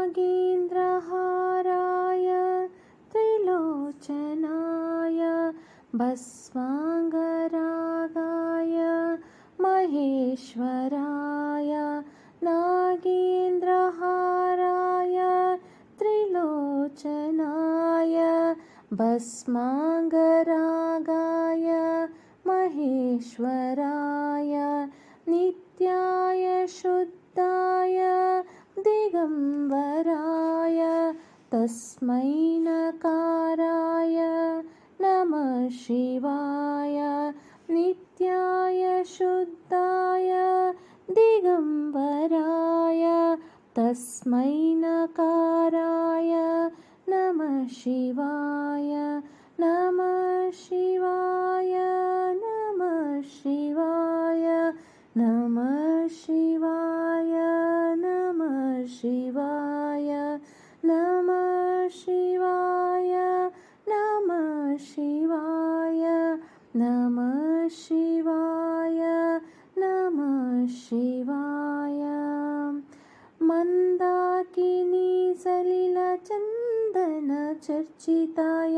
नागेन्द्रहाराय त्रिलोचनाय भस्माङ्गरागाय महेश्वराय नागेन्द्रहाराय त्रिलोचनाय भस्माङ्गरागाय महेश्वराय नित्याय शुद्धाय दिगम्बराय तस्मै नकाराय नमः शिवाय नित्याय शुद्धाय दिगम्बराय तस्मै नकाराय नमः शिवाय नमः शिवाय नमः शिवाय नमः शिवाय नमः शिवाय नमः शिवाय नमः शिवाय नमः शिवाय नमः शिवाय मन्दाकिनी सलिलचन्दनचर्चिताय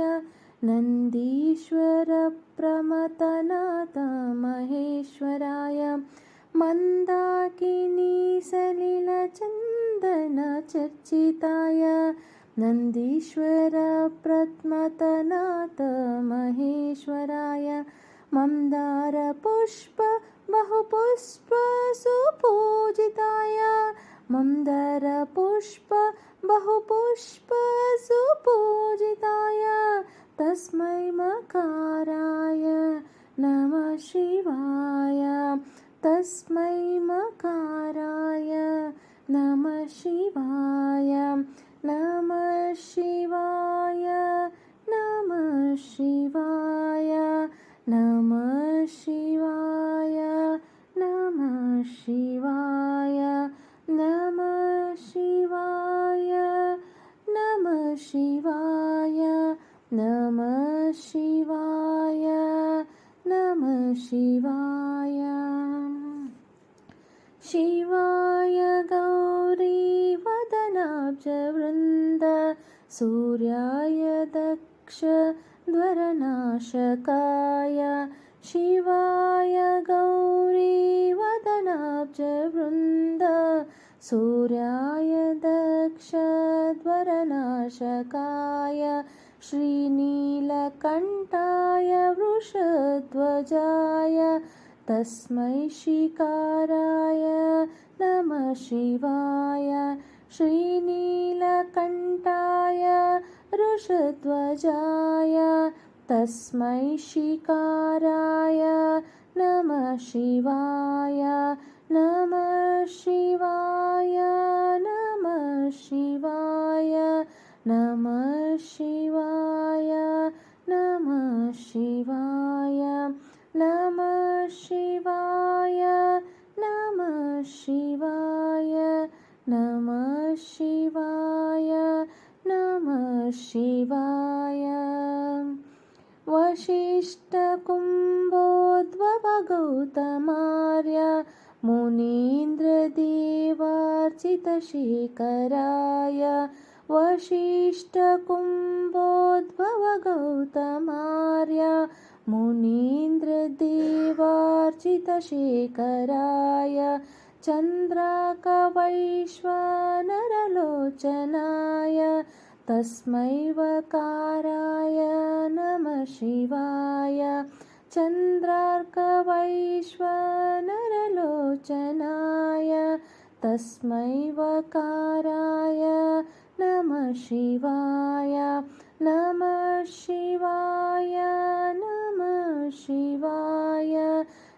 नन्दीश्वरप्रमथनाथ महेश्वराय मन्दाकिनी सलिलचन्दनचर्चिताय नन्दीश्वरप्रमथनाथ महेश्वराय मन्दारपुष्प बहुपुष्प सुपूजिताय मन्दारपुष्प बहुपुष्प सुपूजिताय तस्मै मकाराय नमः शिवाय तस्मै मकाराय नमः शिवाय नमः शिवाय नमः शिवाय नमः शिवाय नमः शिवाय नमः शिवाय नमः शिवाय नमः शिवाय नमः शिवाय शिवाय गौरीवदनाब्जवृन्द सूर्याय दक्षध्वरनाशकाय शिवाय गौरीवदनाब्जवृन्द सूर्याय दक्षध्वरनाशकाय श्रीनीलकण्ठाय वृषध्वजाय तस्मै शिकाराय नमः शिवाय श्रीनीलकण्ठाय वृषध्वजाय तस्मै शिकाराय नमः शिवाय नमः शिवाय नमः शिवाय नमः शिवाय नमः शिवाय नमः शिवाय नमः शिवाय नमः शिवाय नमः शिवाय वसिष्ठकुम्भोद्भवगौतमार्य मुनीन्द्रदेवार्चितशेखराय वसिष्ठकुम्भोद्भवगौतमार्य मुनीन्द्रदेवार्चितशेखराय चन्द्राकवैश्वानरलोचनाय तस्मै वकाराय नमः शिवाय चन्द्रार्कवैश्वानरलोचनाय तस्मै वकाराय नमः शिवाय नमः शिवाय नमः शिवाय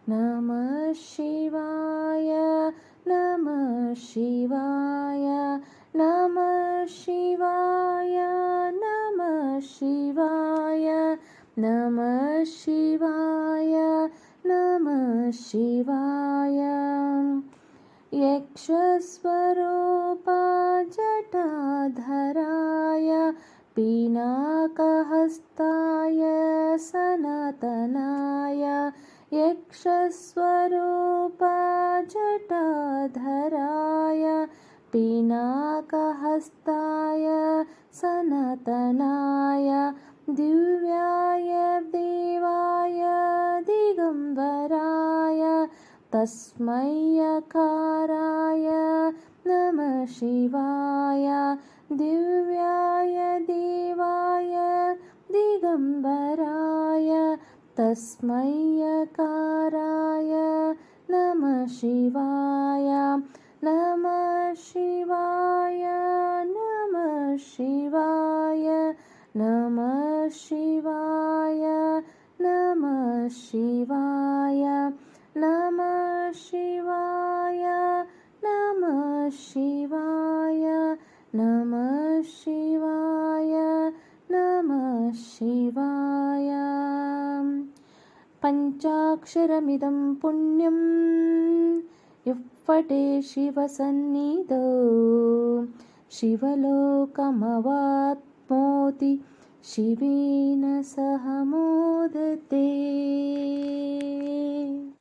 नमः शिवाय नमः शिवाय नमः शिवाय नमः शिवाय नमः शिवाय नमः शिवाय यक्षस्वरूपा जटाधराय पिनाकहस्ताय सनातनाय यक्षस्वरूपा जटाधराय पिनाकहस्ताय सनातनाय दिव्याय देवाय दिगम्बराय तस्मै यकाराय नमः शिवाय दिव्याय देवाय दिगम्बराय तस्मै यकाराय नमः शिवाय नमः शिवाय नमः शिवाय नमः शिवाय नमः शिवाय नमः शिवाय नमः शिवाय नमः शिवाय नमः शिवाय पञ्चाक्षरमिदं पुण्यं युप्पटे शिवसन्निधौ शिवलोकमवाप्नोति शिवेन सह मोदते